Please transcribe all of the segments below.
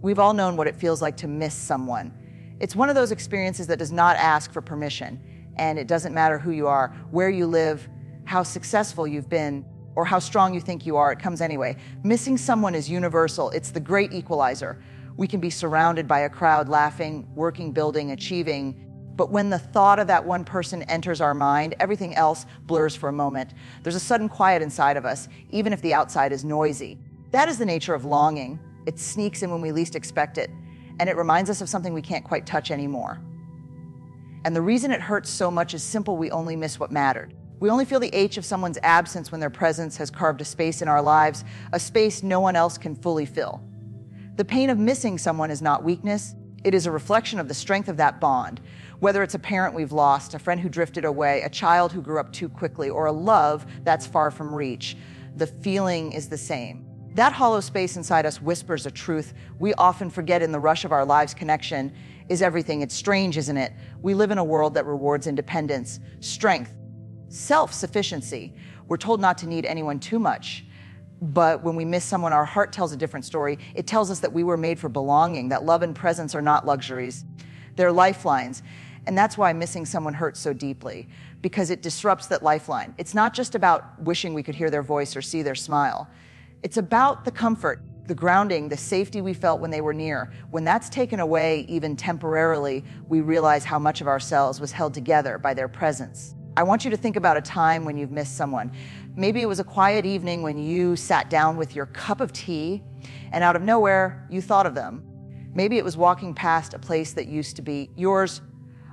We've all known what it feels like to miss someone. It's one of those experiences that does not ask for permission, and it doesn't matter who you are, where you live, how successful you've been, or how strong you think you are, it comes anyway. Missing someone is universal. It's the great equalizer. We can be surrounded by a crowd laughing, working, building, achieving, but when the thought of that one person enters our mind, everything else blurs for a moment. There's a sudden quiet inside of us, even if the outside is noisy. That is the nature of longing. It sneaks in when we least expect it, and it reminds us of something we can't quite touch anymore. And the reason it hurts so much is simple: we only miss what mattered. We only feel the ache of someone's absence when their presence has carved a space in our lives, a space no one else can fully fill. The pain of missing someone is not weakness. It is a reflection of the strength of that bond. Whether it's a parent we've lost, a friend who drifted away, a child who grew up too quickly, or a love that's far from reach, the feeling is the same. That hollow space inside us whispers a truth we often forget in the rush of our lives. Connection is everything. It's strange, isn't it? We live in a world that rewards independence, strength, self-sufficiency. We're told not to need anyone too much. But when we miss someone, our heart tells a different story. It tells us that we were made for belonging, that love and presence are not luxuries. They're lifelines. And that's why missing someone hurts so deeply, because it disrupts that lifeline. It's not just about wishing we could hear their voice or see their smile. It's about the comfort, the grounding, the safety we felt when they were near. When that's taken away, even temporarily, we realize how much of ourselves was held together by their presence. I want you to think about a time when you've missed someone. Maybe it was a quiet evening when you sat down with your cup of tea and out of nowhere, you thought of them. Maybe it was walking past a place that used to be yours,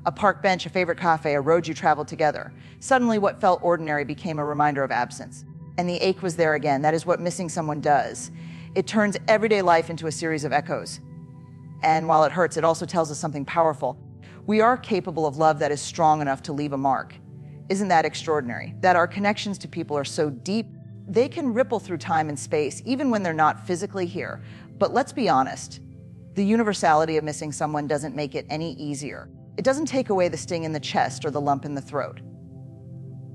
a park bench, a favorite cafe, a road you traveled together. Suddenly what felt ordinary became a reminder of absence. And the ache was there again. That is what missing someone does. It turns everyday life into a series of echoes. And while it hurts, it also tells us something powerful. We are capable of love that is strong enough to leave a mark. Isn't that extraordinary? That our connections to people are so deep, they can ripple through time and space, even when they're not physically here. But let's be honest, the universality of missing someone doesn't make it any easier. It doesn't take away the sting in the chest or the lump in the throat.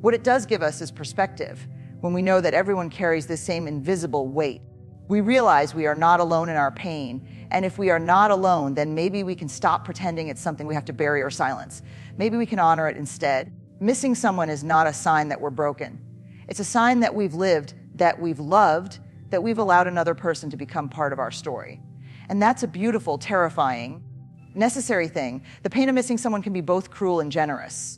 What it does give us is perspective. When we know that everyone carries this same invisible weight, we realize we are not alone in our pain. And if we are not alone, then maybe we can stop pretending it's something we have to bury or silence. Maybe we can honor it instead. Missing someone is not a sign that we're broken. It's a sign that we've lived, that we've loved, that we've allowed another person to become part of our story. And that's a beautiful, terrifying, necessary thing. The pain of missing someone can be both cruel and generous.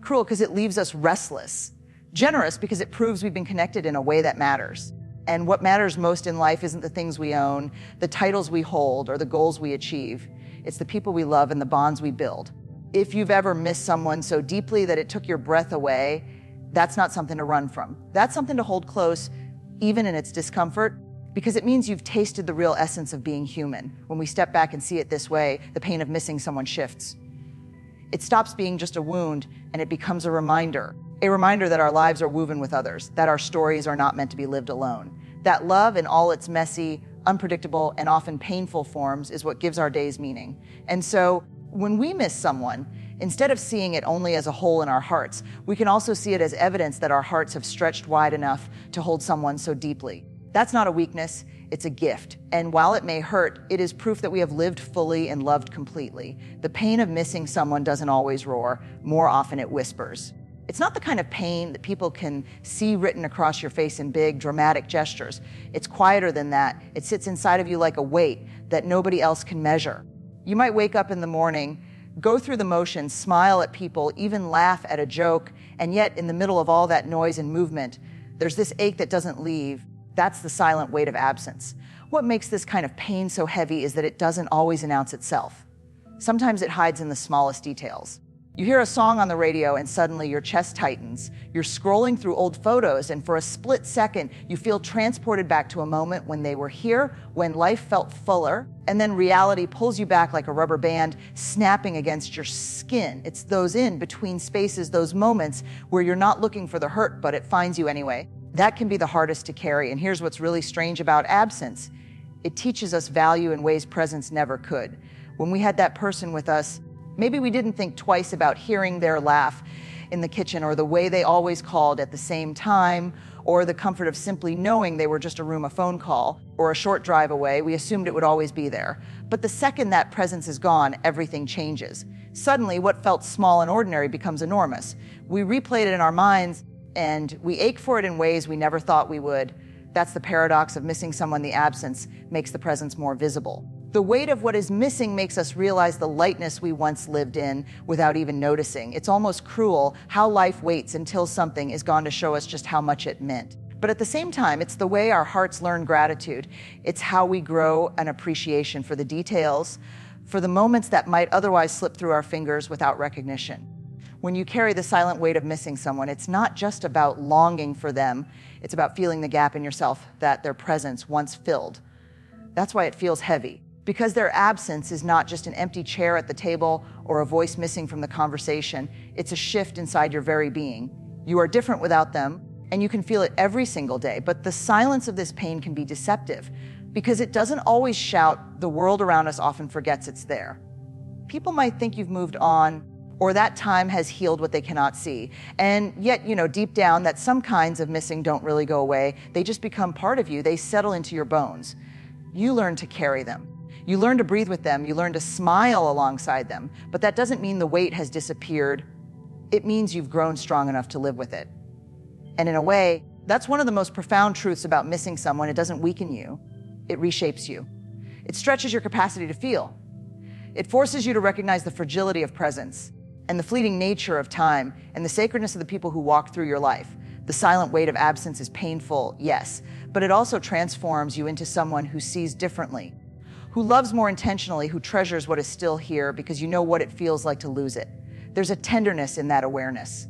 Cruel because it leaves us restless. Generous because it proves we've been connected in a way that matters. And what matters most in life isn't the things we own, the titles we hold, or the goals we achieve. It's the people we love and the bonds we build. If you've ever missed someone so deeply that it took your breath away, that's not something to run from. That's something to hold close, even in its discomfort, because it means you've tasted the real essence of being human. When we step back and see it this way, the pain of missing someone shifts. It stops being just a wound, and it becomes a reminder that our lives are woven with others, that our stories are not meant to be lived alone. That love in all its messy, unpredictable, and often painful forms is what gives our days meaning. And so, when we miss someone, instead of seeing it only as a hole in our hearts, we can also see it as evidence that our hearts have stretched wide enough to hold someone so deeply. That's not a weakness, it's a gift. And while it may hurt, it is proof that we have lived fully and loved completely. The pain of missing someone doesn't always roar. More often it whispers. It's not the kind of pain that people can see written across your face in big, dramatic gestures. It's quieter than that. It sits inside of you like a weight that nobody else can measure. You might wake up in the morning, go through the motions, smile at people, even laugh at a joke, and yet in the middle of all that noise and movement, there's this ache that doesn't leave. That's the silent weight of absence. What makes this kind of pain so heavy is that it doesn't always announce itself. Sometimes it hides in the smallest details. You hear a song on the radio and suddenly your chest tightens. You're scrolling through old photos and for a split second, you feel transported back to a moment when they were here, when life felt fuller, and then reality pulls you back like a rubber band snapping against your skin. It's those in-between spaces, those moments where you're not looking for the hurt, but it finds you anyway. That can be the hardest to carry. And here's what's really strange about absence. It teaches us value in ways presence never could. When we had that person with us, maybe we didn't think twice about hearing their laugh in the kitchen or the way they always called at the same time or the comfort of simply knowing they were just a room, a phone call, or a short drive away. We assumed it would always be there. But the second that presence is gone, everything changes. Suddenly, what felt small and ordinary becomes enormous. We replay it in our minds, and we ache for it in ways we never thought we would. That's the paradox of missing someone. The absence makes the presence more visible. The weight of what is missing makes us realize the lightness we once lived in without even noticing. It's almost cruel how life waits until something is gone to show us just how much it meant. But at the same time, it's the way our hearts learn gratitude. It's how we grow an appreciation for the details, for the moments that might otherwise slip through our fingers without recognition. When you carry the silent weight of missing someone, it's not just about longing for them, it's about feeling the gap in yourself that their presence once filled. That's why it feels heavy, because their absence is not just an empty chair at the table or a voice missing from the conversation. It's a shift inside your very being. You are different without them, and you can feel it every single day, but the silence of this pain can be deceptive, because it doesn't always shout. The world around us often forgets it's there. People might think you've moved on, or that time has healed what they cannot see. And yet, deep down, that some kinds of missing don't really go away. They just become part of you. They settle into your bones. You learn to carry them. You learn to breathe with them. You learn to smile alongside them. But that doesn't mean the weight has disappeared. It means you've grown strong enough to live with it. And in a way, that's one of the most profound truths about missing someone. It doesn't weaken you. It reshapes you. It stretches your capacity to feel. It forces you to recognize the fragility of presence and the fleeting nature of time and the sacredness of the people who walk through your life. The silent weight of absence is painful, yes, but it also transforms you into someone who sees differently, who loves more intentionally, who treasures what is still here because you know what it feels like to lose it. There's a tenderness in that awareness.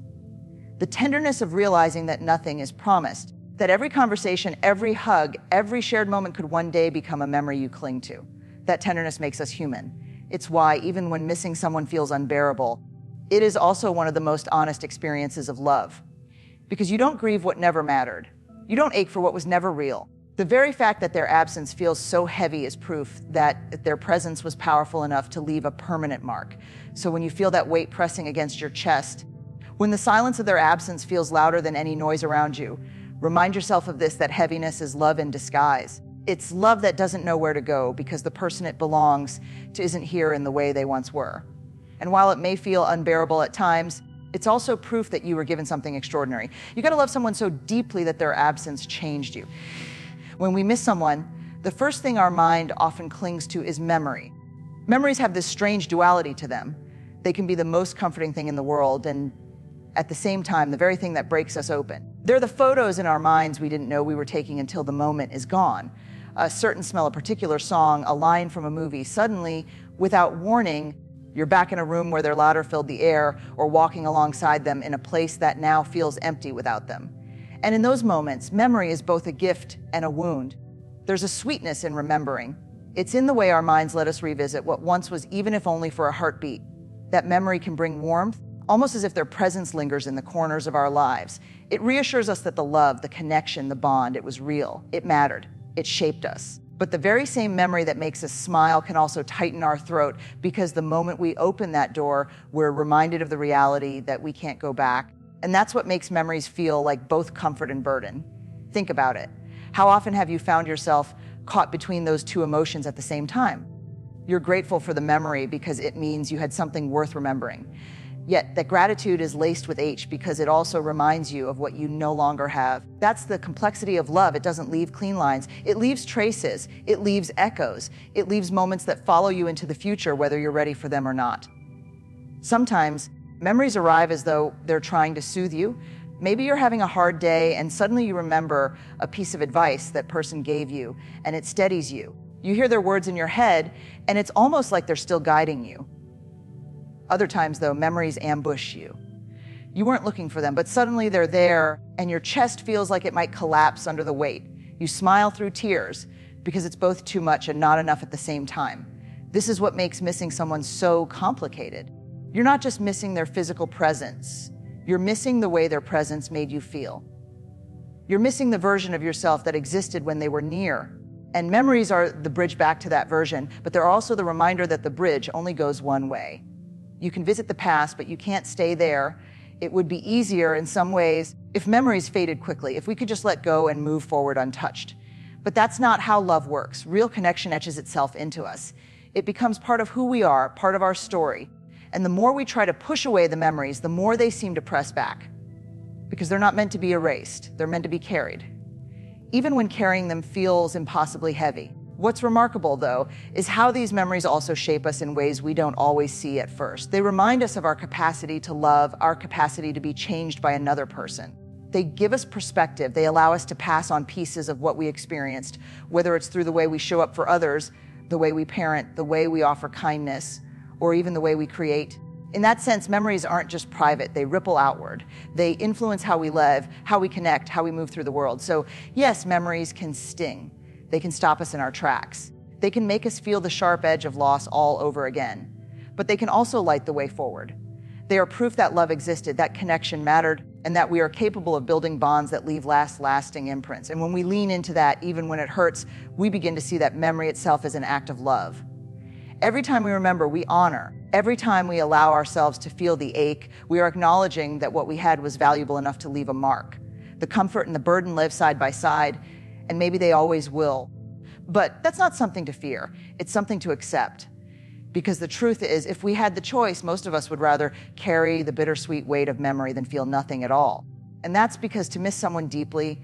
The tenderness of realizing that nothing is promised, that every conversation, every hug, every shared moment could one day become a memory you cling to. That tenderness makes us human. It's why, even when missing someone feels unbearable, it is also one of the most honest experiences of love. Because you don't grieve what never mattered. You don't ache for what was never real. The very fact that their absence feels so heavy is proof that their presence was powerful enough to leave a permanent mark. So when you feel that weight pressing against your chest, when the silence of their absence feels louder than any noise around you, remind yourself of this, that heaviness is love in disguise. It's love that doesn't know where to go because the person it belongs to isn't here in the way they once were. And while it may feel unbearable at times, it's also proof that you were given something extraordinary. You gotta love someone so deeply that their absence changed you. When we miss someone, the first thing our mind often clings to is memory. Memories have this strange duality to them. They can be the most comforting thing in the world, and at the same time, the very thing that breaks us open. They're the photos in our minds we didn't know we were taking until the moment is gone. A certain smell, a particular song, a line from a movie. Suddenly, without warning, you're back in a room where their laughter filled the air, or walking alongside them in a place that now feels empty without them. And in those moments, memory is both a gift and a wound. There's a sweetness in remembering. It's in the way our minds let us revisit what once was, even if only for a heartbeat. That memory can bring warmth, almost as if their presence lingers in the corners of our lives. It reassures us that the love, the connection, the bond, it was real. It mattered. It shaped us. But the very same memory that makes us smile can also tighten our throat, because the moment we open that door, we're reminded of the reality that we can't go back. And that's what makes memories feel like both comfort and burden. Think about it. How often have you found yourself caught between those two emotions at the same time? You're grateful for the memory because it means you had something worth remembering. Yet that gratitude is laced with H because it also reminds you of what you no longer have. That's the complexity of love. It doesn't leave clean lines. It leaves traces. It leaves echoes. It leaves moments that follow you into the future, whether you're ready for them or not. Sometimes memories arrive as though they're trying to soothe you. Maybe you're having a hard day and suddenly you remember a piece of advice that person gave you and it steadies you. You hear their words in your head and it's almost like they're still guiding you. Other times, though, memories ambush you. You weren't looking for them, but suddenly they're there, and your chest feels like it might collapse under the weight. You smile through tears because it's both too much and not enough at the same time. This is what makes missing someone so complicated. You're not just missing their physical presence. You're missing the way their presence made you feel. You're missing the version of yourself that existed when they were near. And memories are the bridge back to that version, but they're also the reminder that the bridge only goes one way. You can visit the past, but you can't stay there. It would be easier in some ways if memories faded quickly, if we could just let go and move forward untouched. But that's not how love works. Real connection etches itself into us. It becomes part of who we are, part of our story. And the more we try to push away the memories, the more they seem to press back. Because they're not meant to be erased, they're meant to be carried. Even when carrying them feels impossibly heavy. What's remarkable, though, is how these memories also shape us in ways we don't always see at first. They remind us of our capacity to love, our capacity to be changed by another person. They give us perspective. They allow us to pass on pieces of what we experienced, whether it's through the way we show up for others, the way we parent, the way we offer kindness, or even the way we create. In that sense, memories aren't just private, they ripple outward. They influence how we live, how we connect, how we move through the world. So yes, memories can sting. They can stop us in our tracks. They can make us feel the sharp edge of loss all over again. But they can also light the way forward. They are proof that love existed, that connection mattered, and that we are capable of building bonds that leave lasting imprints. And when we lean into that, even when it hurts, we begin to see that memory itself is an act of love. Every time we remember, we honor. Every time we allow ourselves to feel the ache, we are acknowledging that what we had was valuable enough to leave a mark. The comfort and the burden live side by side, and maybe they always will. But that's not something to fear. It's something to accept. Because the truth is, if we had the choice, most of us would rather carry the bittersweet weight of memory than feel nothing at all. And that's because to miss someone deeply,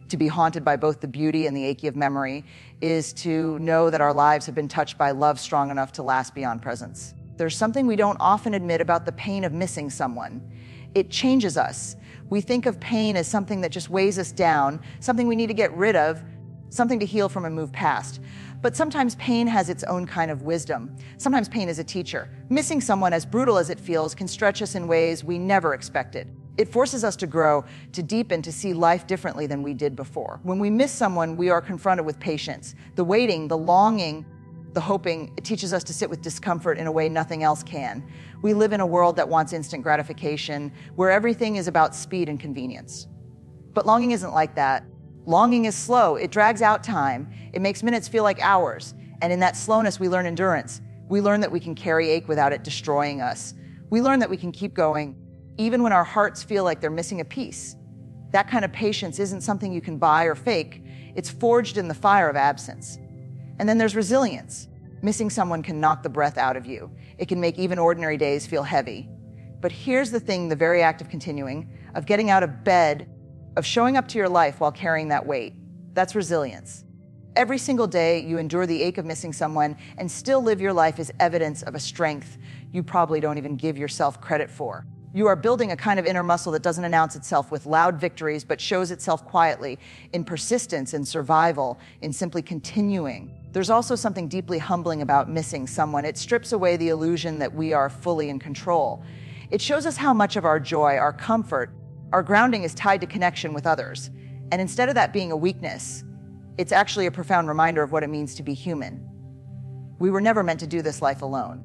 to be haunted by both the beauty and the achy of memory, is to know that our lives have been touched by love strong enough to last beyond presence. There's something we don't often admit about the pain of missing someone. It changes us. We think of pain as something that just weighs us down, something we need to get rid of, something to heal from and move past. But sometimes pain has its own kind of wisdom. Sometimes pain is a teacher. Missing someone, as brutal as it feels, can stretch us in ways we never expected. It forces us to grow, to deepen, to see life differently than we did before. When we miss someone, we are confronted with patience. The waiting, the longing, the hoping, it teaches us to sit with discomfort in a way nothing else can. We live in a world that wants instant gratification, where everything is about speed and convenience. But longing isn't like that. Longing is slow. It drags out time. It makes minutes feel like hours. And in that slowness, we learn endurance. We learn that we can carry ache without it destroying us. We learn that we can keep going, even when our hearts feel like they're missing a piece. That kind of patience isn't something you can buy or fake. It's forged in the fire of absence. And then there's resilience. Missing someone can knock the breath out of you. It can make even ordinary days feel heavy. But here's the thing, the very act of continuing, of getting out of bed, of showing up to your life while carrying that weight. That's resilience. Every single day, you endure the ache of missing someone and still live your life as evidence of a strength you probably don't even give yourself credit for. You are building a kind of inner muscle that doesn't announce itself with loud victories, but shows itself quietly in persistence, in survival, in simply continuing. There's also something deeply humbling about missing someone. It strips away the illusion that we are fully in control. It shows us how much of our joy, our comfort, our grounding is tied to connection with others. And instead of that being a weakness, it's actually a profound reminder of what it means to be human. We were never meant to do this life alone.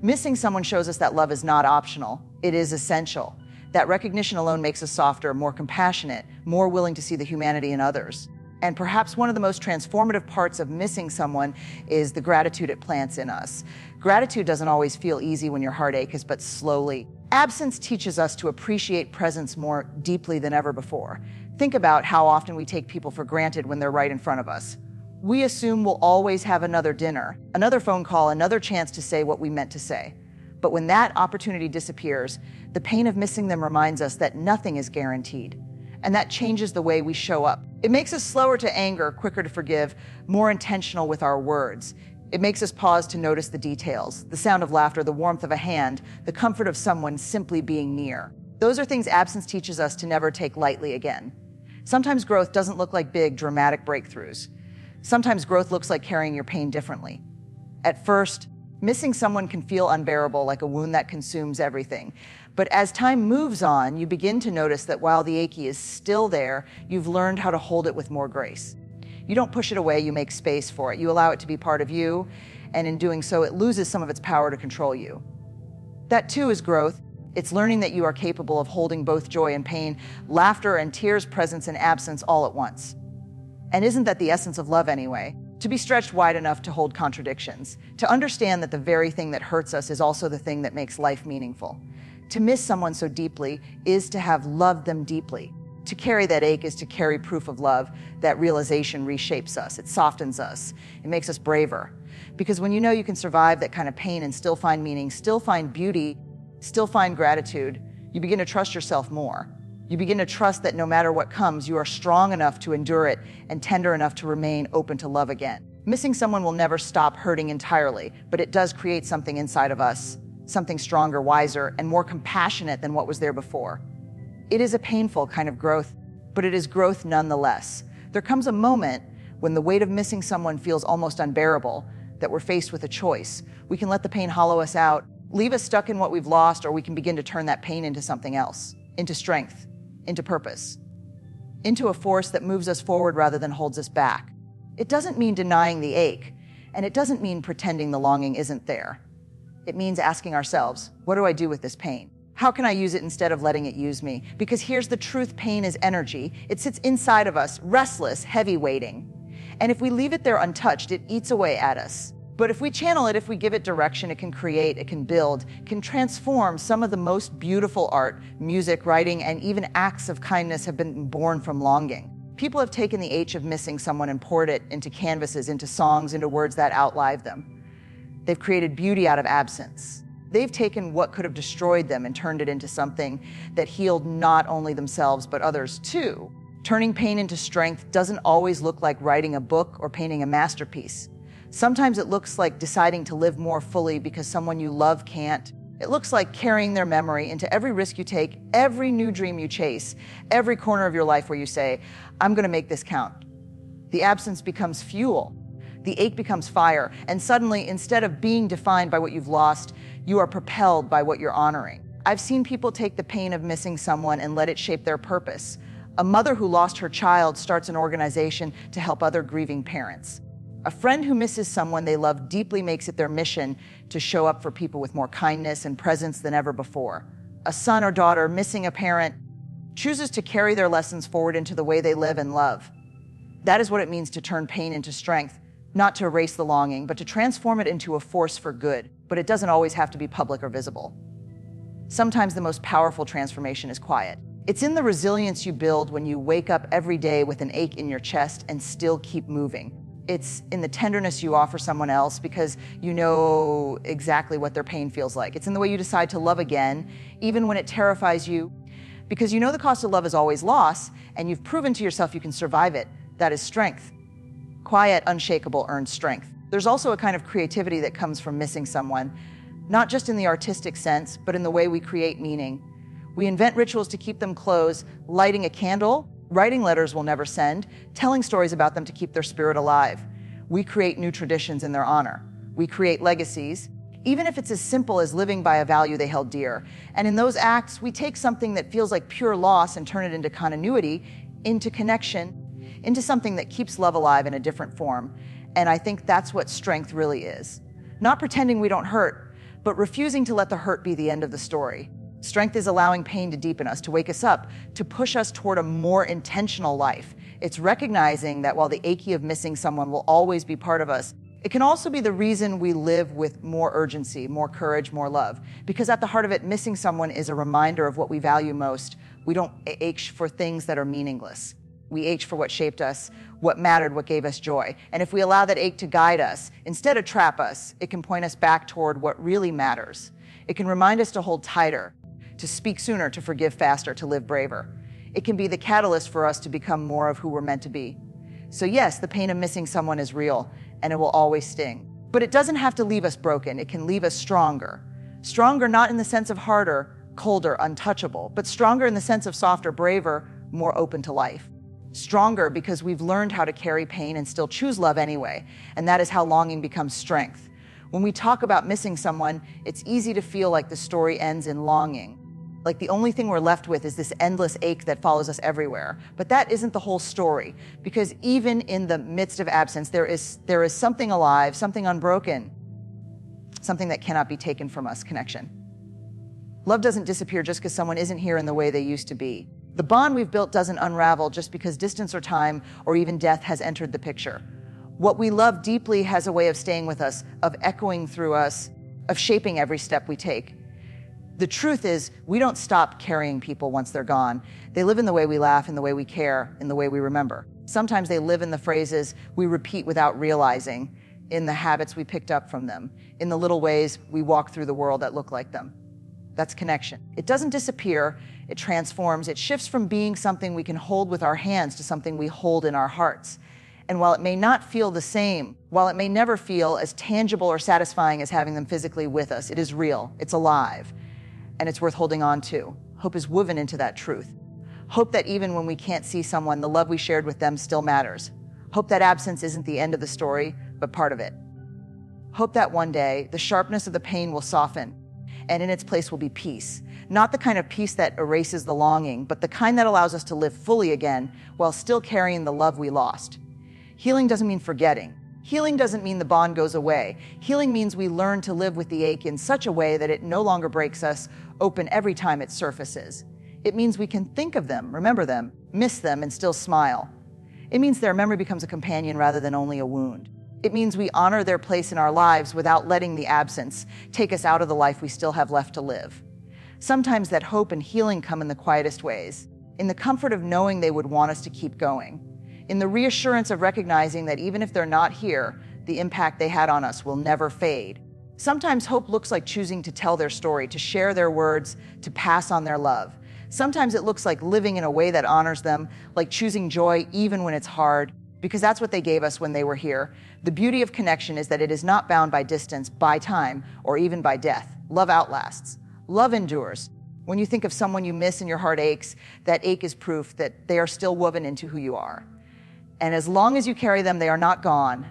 Missing someone shows us that love is not optional. It is essential. That recognition alone makes us softer, more compassionate, more willing to see the humanity in others. And perhaps one of the most transformative parts of missing someone is the gratitude it plants in us. Gratitude doesn't always feel easy when your heart aches, but slowly. Absence teaches us to appreciate presence more deeply than ever before. Think about how often we take people for granted when they're right in front of us. We assume we'll always have another dinner, another phone call, another chance to say what we meant to say. But when that opportunity disappears, the pain of missing them reminds us that nothing is guaranteed. And that changes the way we show up. It makes us slower to anger, quicker to forgive, more intentional with our words. It makes us pause to notice the details, the sound of laughter, the warmth of a hand, the comfort of someone simply being near. Those are things absence teaches us to never take lightly again. Sometimes growth doesn't look like big, dramatic breakthroughs. Sometimes growth looks like carrying your pain differently. At first, missing someone can feel unbearable, like a wound that consumes everything. But as time moves on, you begin to notice that while the achy is still there, you've learned how to hold it with more grace. You don't push it away, you make space for it. You allow it to be part of you, and in doing so, it loses some of its power to control you. That too is growth. It's learning that you are capable of holding both joy and pain, laughter and tears, presence and absence all at once. And isn't that the essence of love anyway? To be stretched wide enough to hold contradictions, to understand that the very thing that hurts us is also the thing that makes life meaningful. To miss someone so deeply is to have loved them deeply. To carry that ache is to carry proof of love. That realization reshapes us. It softens us. It makes us braver. Because when you know you can survive that kind of pain and still find meaning, still find beauty, still find gratitude, you begin to trust yourself more. You begin to trust that no matter what comes, you are strong enough to endure it and tender enough to remain open to love again. Missing someone will never stop hurting entirely, but it does create something inside of us, something stronger, wiser, and more compassionate than what was there before. It is a painful kind of growth, but it is growth nonetheless. There comes a moment when the weight of missing someone feels almost unbearable, that we're faced with a choice. We can let the pain hollow us out, leave us stuck in what we've lost, or we can begin to turn that pain into something else, into strength, into purpose, into a force that moves us forward rather than holds us back. It doesn't mean denying the ache, and it doesn't mean pretending the longing isn't there. It means asking ourselves, what do I do with this pain? How can I use it instead of letting it use me? Because here's the truth, pain is energy. It sits inside of us, restless, heavy, waiting. And if we leave it there untouched, it eats away at us. But if we channel it, if we give it direction, it can create, it can build, can transform. Some of the most beautiful art, music, writing, and even acts of kindness have been born from longing. People have taken the ache of missing someone and poured it into canvases, into songs, into words that outlive them. They've created beauty out of absence. They've taken what could have destroyed them and turned it into something that healed not only themselves, but others too. Turning pain into strength doesn't always look like writing a book or painting a masterpiece. Sometimes it looks like deciding to live more fully because someone you love can't. It looks like carrying their memory into every risk you take, every new dream you chase, every corner of your life where you say, I'm going to make this count. The absence becomes fuel. The ache becomes fire. And suddenly, instead of being defined by what you've lost, you are propelled by what you're honoring. I've seen people take the pain of missing someone and let it shape their purpose. A mother who lost her child starts an organization to help other grieving parents. A friend who misses someone they love deeply makes it their mission to show up for people with more kindness and presence than ever before. A son or daughter missing a parent chooses to carry their lessons forward into the way they live and love. That is what it means to turn pain into strength, not to erase the longing, but to transform it into a force for good. But it doesn't always have to be public or visible. Sometimes the most powerful transformation is quiet. It's in the resilience you build when you wake up every day with an ache in your chest and still keep moving. It's in the tenderness you offer someone else because you know exactly what their pain feels like. It's in the way you decide to love again, even when it terrifies you, because you know the cost of love is always loss, and you've proven to yourself you can survive it. That is strength. Quiet, unshakable, earned strength. There's also a kind of creativity that comes from missing someone, not just in the artistic sense, but in the way we create meaning. We invent rituals to keep them close, lighting a candle, writing letters we'll never send, telling stories about them to keep their spirit alive. We create new traditions in their honor. We create legacies, even if it's as simple as living by a value they held dear. And in those acts, we take something that feels like pure loss and turn it into continuity, into connection, into something that keeps love alive in a different form. And I think that's what strength really is. Not pretending we don't hurt, but refusing to let the hurt be the end of the story. Strength is allowing pain to deepen us, to wake us up, to push us toward a more intentional life. It's recognizing that while the achy of missing someone will always be part of us, it can also be the reason we live with more urgency, more courage, more love. Because at the heart of it, missing someone is a reminder of what we value most. We don't ache for things that are meaningless. We ache for what shaped us, what mattered, what gave us joy. And if we allow that ache to guide us, instead of trap us, it can point us back toward what really matters. It can remind us to hold tighter, to speak sooner, to forgive faster, to live braver. It can be the catalyst for us to become more of who we're meant to be. So yes, the pain of missing someone is real, and it will always sting. But it doesn't have to leave us broken. It can leave us stronger. Stronger not in the sense of harder, colder, untouchable, but stronger in the sense of softer, braver, more open to life. Stronger because we've learned how to carry pain and still choose love anyway, and that is how longing becomes strength. When we talk about missing someone, it's easy to feel like the story ends in longing. Like the only thing we're left with is this endless ache that follows us everywhere. But that isn't the whole story, because even in the midst of absence, there is something alive, something unbroken, something that cannot be taken from us, connection. Love doesn't disappear just because someone isn't here in the way they used to be. The bond we've built doesn't unravel just because distance or time or even death has entered the picture. What we love deeply has a way of staying with us, of echoing through us, of shaping every step we take. The truth is, we don't stop carrying people once they're gone. They live in the way we laugh, in the way we care, in the way we remember. Sometimes they live in the phrases we repeat without realizing, in the habits we picked up from them, in the little ways we walk through the world that look like them. That's connection. It doesn't disappear, it transforms. It shifts from being something we can hold with our hands to something we hold in our hearts. And while it may not feel the same, while it may never feel as tangible or satisfying as having them physically with us, it is real, it's alive, and it's worth holding on to. Hope is woven into that truth. Hope that even when we can't see someone, the love we shared with them still matters. Hope that absence isn't the end of the story, but part of it. Hope that one day, the sharpness of the pain will soften, and in its place will be peace. Not the kind of peace that erases the longing, but the kind that allows us to live fully again while still carrying the love we lost. Healing doesn't mean forgetting. Healing doesn't mean the bond goes away. Healing means we learn to live with the ache in such a way that it no longer breaks us open every time it surfaces. It means we can think of them, remember them, miss them, and still smile. It means their memory becomes a companion rather than only a wound. It means we honor their place in our lives without letting the absence take us out of the life we still have left to live. Sometimes that hope and healing come in the quietest ways, in the comfort of knowing they would want us to keep going, in the reassurance of recognizing that even if they're not here, the impact they had on us will never fade. Sometimes hope looks like choosing to tell their story, to share their words, to pass on their love. Sometimes it looks like living in a way that honors them, like choosing joy even when it's hard, because that's what they gave us when they were here. The beauty of connection is that it is not bound by distance, by time, or even by death. Love outlasts. Love endures. When you think of someone you miss and your heart aches, that ache is proof that they are still woven into who you are. And as long as you carry them, they are not gone.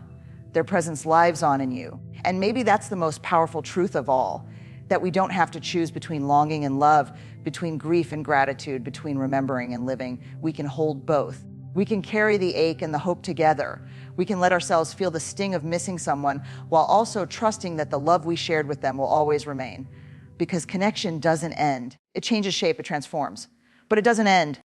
Their presence lives on in you. And maybe that's the most powerful truth of all, that we don't have to choose between longing and love, between grief and gratitude, between remembering and living. We can hold both. We can carry the ache and the hope together. We can let ourselves feel the sting of missing someone while also trusting that the love we shared with them will always remain. Because connection doesn't end. It changes shape, it transforms. But it doesn't end.